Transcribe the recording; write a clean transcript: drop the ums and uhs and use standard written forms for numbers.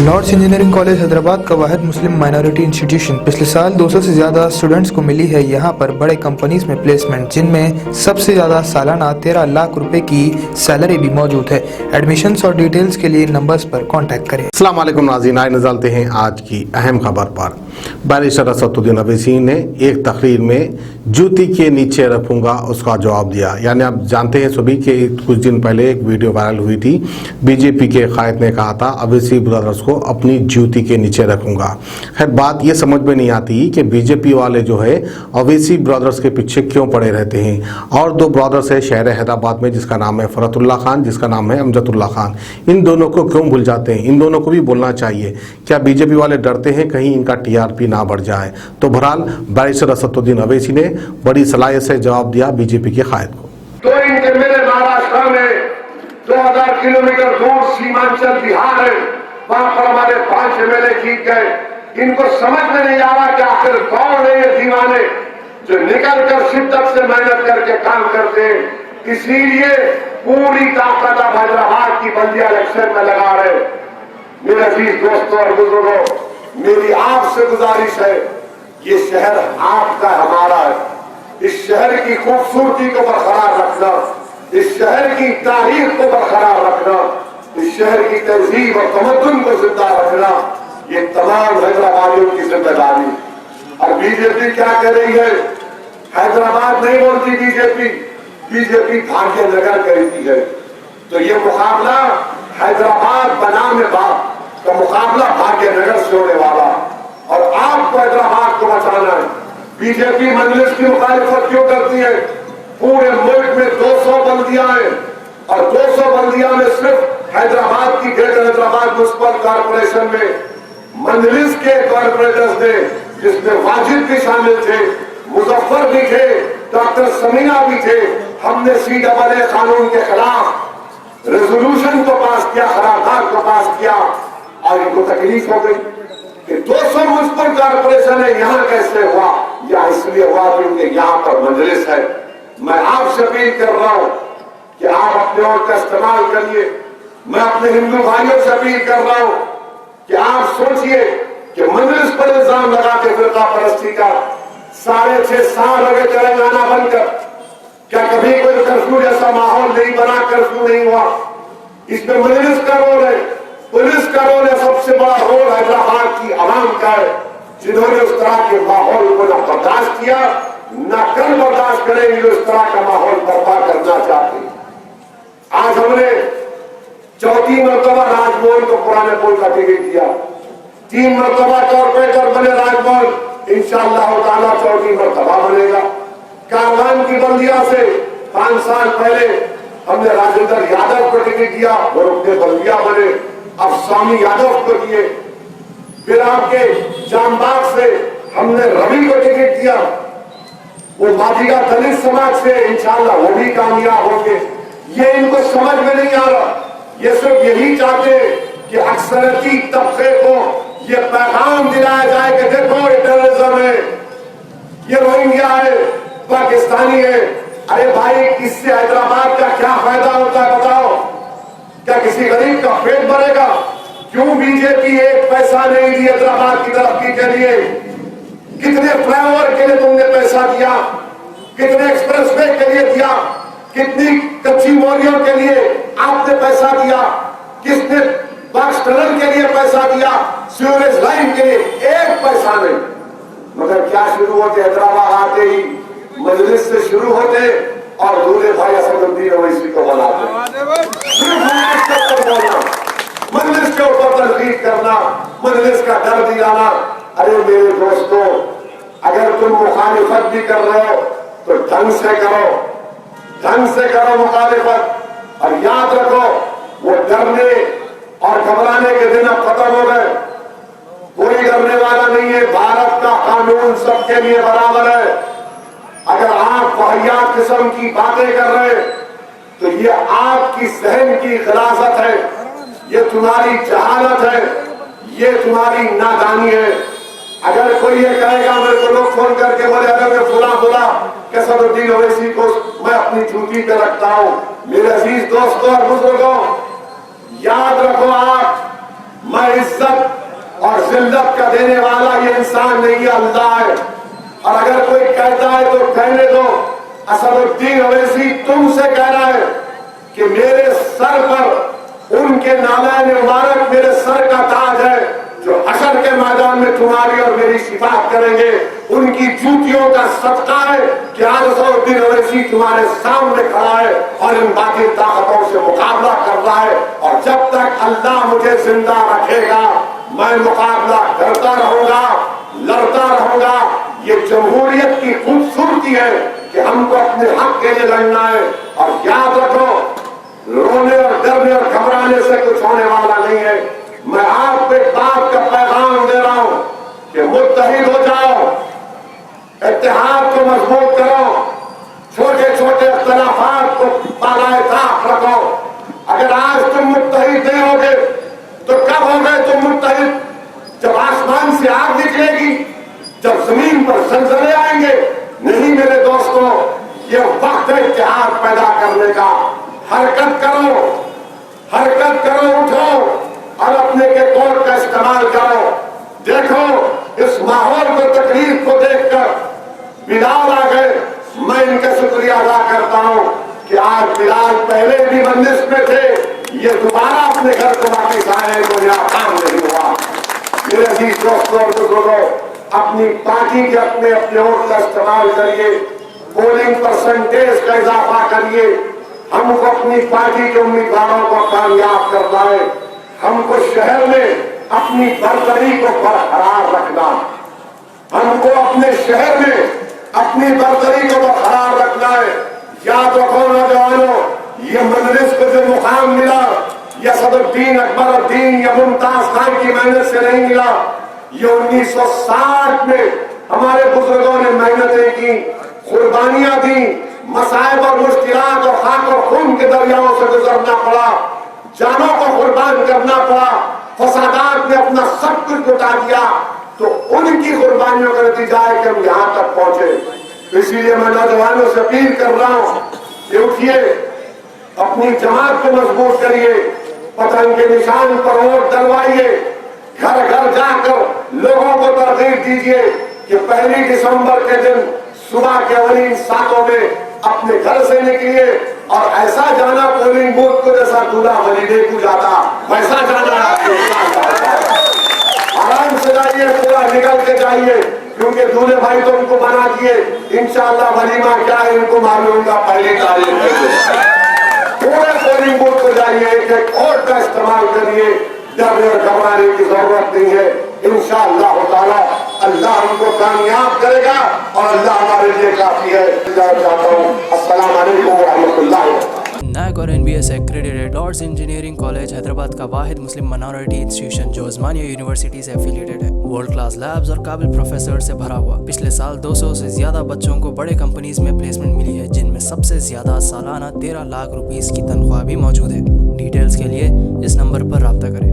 Lord's engineering college Hyderabad का वाहिद Muslim minority institution पिछले साल 200 से ज़्यादा स्टूडेंट्स को मिली है यहाँ पर बड़े कंपनीज में प्लेसमेंट, जिनमें सबसे ज़्यादा सालाना 13 लाख रुपए की सैलरी भी मौजूद है। एडमिशन्स और डिटेल्स के लिए नंबर्स पर कांटेक्ट करें। अस्सलाम वालेकुम नाज़रीन, आइए नज़रते हैं आज की अहम खबर पर। बैरिस्टर असदुद्दीन अवैसी ने एक तकरीर में जूती के नीचे रखूंगा उसका जवाब दिया। यानी आप जानते हैं सभी कि कुछ दिन पहले एक वीडियो वायरल हुई थी, बीजेपी के कायद ने कहा था अवैसी ब्रदर्स को अपनी जूती के नीचे रखूंगा। खैर बात ये समझ में नहीं आती कि बीजेपी वाले जो है अवैसी ब्रदर्स के पीछे क्यों पड़े रहते हैं। और दो ब्रदर्स है शहर हैदराबाद में, जिसका नाम है फरतुल्ला खान, जिसका नाम है अमजदुल्ला खान। इन दोनों को क्यों भूल जाते हैं? इन दोनों को भी बोलना चाहिए। क्या बीजेपी वाले डरते हैं कहीं इनका टीआरपी ना बढ़ जाए? तो बहरहाल बैरिस्टर असदुद्दीन अवैसी ने बड़ी सलाहियत से जवाब दिया बीजेपी के कायद को। तो इनके मेरे महाराष्ट्र में 2000 किलोमीटर दूर सीमांचल बिहार है, वहां पर हमारे 5 एमएलए जीत गए। इनको समझ में नहीं आ रहा कि आखिर कौन है ये दीवाने जो निकल कर शिद्दत से मेहनत करके काम करते हैं। इसीलिए पूरी ताकत अब हैदराबाद की बल्दिया इलेक्शन में लगा रहे। मेरे अजीज दोस्तों और बुजुर्गों, मेरी आपसे गुजारिश है, ये शहर आपका हमारा है। इस शहर की खूबसूरती को बरकरार रखना, इस शहर की तारीख को बरकरार रखना, इस शहर की तहजीब और तमद्दुन को जिंदा रखना, ये तमाम हैदराबादियों की जिम्मेदारी। और बीजेपी क्या कर रही है? हैदराबाद नहीं बोलती बीजेपी, बीजेपी भाग्यनगर करती है। तो ये मुकाबला हैदराबाद बनाम बाप का मुकाबला भाग्यनगर से होने वाला, और आपको हैदराबाद को बचाना है। बीजेपी मजलिस की मुखालिफत क्यों करती है? पूरे मुल्क में 200 बल्दियां हैं, और 200 बल्दियां में सिर्फ हैदराबाद की ग्रेटर हैदराबाद म्युनिसिपल कॉर्पोरेशन में मजलिस के कॉर्पोरेटर्स ने, जिसमें वाजिद भी शामिल थे, मुजफ्फर भी थे, डॉक्टर समीना भी थे, हमने CAA कानून के खिलाफ रेजोल्यूशन को पास किया, करारदाद को पास किया, और इनको तकलीफ हो गई कि 200 म्युनिसिपल कॉर्पोरेशन है, यहाँ कैसे हुआ? या इसलिए हुआ क्योंकि यहाँ पर मजलिस है। मैं आपसे अपील कर रहा हूँ कि आप अपने वोट का इस्तेमाल करिए। मैं अपने हिंदू भाइयों से अपील कर रहा हूँ कि आप सोचिए कि मजलिस पर इल्जाम लगा के फिरका परस्ती का 6.5 साल हो गए तेलंगाना बनकर, क्या कभी कोई कर्फ्यू जैसा माहौल नहीं बना? कर्फ्यू नहीं हुआ। इसमें मजलिस का रोल है, पुलिस का रोल है, सबसे बड़ा रोल हैदराबाद की आवाम का है, जिन्होंने उस तरह के माहौल को न बर्दाश्त किया, न कल बर्दाश्त करेंगे जो इस तरह का माहौल बर्पा करना चाहते हैं। आज हमने 4थी मरतबा राजभवन को पुराने पुल का टिकट दिया, 3 मरतबा कॉर्पोरेटर बने राजभवन, इंशाअल्लाह ताला 4थी मरतबा बनेगा। कारवान की बल्दिया से 5 साल पहले हमने राजेंद्र यादव को टिकट दिया, वो रुकने बल्दिया बने, अब स्वामी यादव को दिए। फिर आपके जामबाग से हमने रवि को टिकट दिया, वो मादिगा दलित समाज से, इंशाअल्लाह वो भी कामयाब होंगे। ये इनको समझ में नहीं आ रहा। ये सिर्फ यही चाहते कि अक्सरती तबके को ये पैगाम दिलाया जाए कि देखो ये टेररिज्म है, ये रोहिंग्या है, पाकिस्तानी है। अरे भाई, इससे हैदराबाद का क्या फायदा होता है बताओ? क्या किसी गरीब का पेट भरेगा? क्यों बीजेपी एक पैसा नहीं दी हैदराबाद की तरक्की के लिए? कितने फ्लाईओवर के लिए तुमने पैसा दिया? कितने एक्सप्रेसवे के लिए दिया? कितनी कच्ची मोरियों के लिए आपने पैसा दिया? किसने बॉक्स टनल के लिए पैसा दिया? सीवरेज लाइन के लिए एक पैसा नहीं। मगर क्या शुरू होते? हैदराबाद आते ही मजलिस से शुरू होते और दूल्हे भाई असदुद्दीन अवैसी को बनाते। मजलिस के ऊपर तनकीद करना, मजलिस का डर दिलाना। अरे मेरे दोस्तों, अगर तुम मुखालिफत भी कर रहे हो तो ढंग से करो, ढंग से करो मुखालिफत। और याद रखो, वो डरने और घबराने के दिन अब खत्म हो गए। कोई डरने वाला नहीं है। भारत का कानून सबके लिए बराबर है। अगर आप वाहियात किस्म की बातें कर रहे हैं तो ये आपकी सहन की खिलाफत है, ये तुम्हारी जहालत है, ये तुम्हारी नादानी है। अगर कोई ये कहेगा, मेरे को लोग फोन करके बोले अगर मैं फुला बोला कि असदुद्दीन अवैसी को मैं अपनी छुट्टी पे रखता हूं, मेरे अजीज दोस्तों और बुजुर्गों, याद रखो, आप मैं इज्जत और जिल्लत का देने वाला ये इंसान नहीं है, अल्लाह है। और अगर कोई कहता है तो कहने दो। असदुद्दीन अवैसी तुमसे कह रहा है कि मेरे सर पर उनके नालाए मुबारक मेरे सर का ताज है, जो हशर के मैदान में तुम्हारी और मेरी शिफात करेंगे। उनकी जूतियों का सदका है कि आज असदुद्दीन अवैसी तुम्हारे सामने खड़ा है और इन बाकी ताकतों से मुकाबला कर रहा है। और जब तक अल्लाह मुझे जिंदा रखेगा मैं मुकाबला करता रहूंगा, लड़ता रहूंगा। ये जमहूरियत की खूबसूरती है कि हमको अपने हक के लिए लड़ना है। और याद रखो, रोने और डरने और घबराने से कुछ होने वाला नहीं है। मैं आपको एक बात का पैगाम दे रहा हूं कि मुत्तहिद हो जाओ, इत्तेहाद को मजबूत करो, छोटे छोटे इख्तिलाफात को पालाए ताक रखो। अगर आज तुम मुत्तहिद नहीं होगे तो कब होगे तुम मुत्तहिद? जब आसमान से आग निकलेगी, जब जमीन पर जलजले आएंगे। नहीं मेरे दोस्तों, ये वक्त है इत्तेहाद पैदा करने का। हरकत करो, हरकत करो, उठो और अपने के कोड का इस्तेमाल करो। देखो इस माहौल को, तकलीफ को देखकर बिलाल आ गए। मैं इनका शुक्रिया अदा करता हूं कि आज बिलाल पहले भी बंदिश में थे, ये दोबारा अपने घर को वापिस आए, कोई नाकाम नहीं हुआ। मेरे अजीज दोस्तों और बुजुर्गों, अपनी पार्टी के अपने अपने वोट का इस्तेमाल करिए, पोलिंग परसेंटेज का इजाफा करिए। हमको अपनी पार्टी के उम्मीदवारों को कामयाब करना है। हमको शहर में अपनी बरतरी को बरकरार रखना, हमको अपने शहर में अपनी बरतरी को बरकरार रखना है। याद रखो नौजवानों, ये मजलिस को जो मुकाम मिला, यह सदुद्दीन अकबरुद्दीन या मुमताज खान की मेहनत से नहीं मिला। ये 1960 में हमारे बुजुर्गों ने मेहनतें की, कुर्बानियां दी, मसाइब और मुश्किलात और खाक और खून के दरियाओं से गुजरना पड़ा, जानों को कुर्बान करना पड़ा, फसादात ने अपना सब कुछ लुटा दिया। तो उनकी कुर्बानियों का नतीजा है कि हम यहाँ तक पहुंचे। तो इसीलिए मैं नौजवानों से अपील कर रहा हूँ कि उठिए, अपनी जमात को मजबूत करिए, पतंग के निशान पर वोट डलवाइए, घर घर जाकर लोगों को तरगीब दीजिए कि 1 दिसंबर के दिन सुबह के अवलीन सातों में अपने घर से निकलिए और ऐसा जाना पोलिंग बूथ को जैसा दूल्हा वलीदे को जाता, वैसा जाना। आराम से जाइए, पूरा निकल के जाइए, क्योंकि दूल्हे भाई तो उनको बना दिए। इंशाअल्लाह वलीमा क्या है इनको मालूम होगा पहली तारीख में। पूरे पोलिंग बूथ को जाइए, एक एक वोट का इस्तेमाल करिए, डरने और घबराने की जरूरत नहीं है। इंशाअल्लाह ताला अल्लाह हमको कामयाब करेगा और अल्लाह हमारे लिए काफी है। चाहता हूँ अस्सलाम वालेकुम व रहमतुल्लाहि। NAC और NBS accredited Lords engineering college Hyderabad का वाहिद मुस्लिम माइनॉरिटी इंस्टीट्यूशन जो उस्मानिया यूनिवर्सिटी से एफिलिएटेड है। वर्ल्ड क्लास लैब्स और काबिल प्रोफेसर से भरा हुआ। पिछले साल 200 से ज्यादा बच्चों को बड़े कंपनीज में प्लेसमेंट मिली है, जिनमें सबसे ज्यादा सालाना 13 लाख रुपीस की तनख्वाह भी मौजूद है। डिटेल्स के लिए इस नंबर पर राब्ता करें।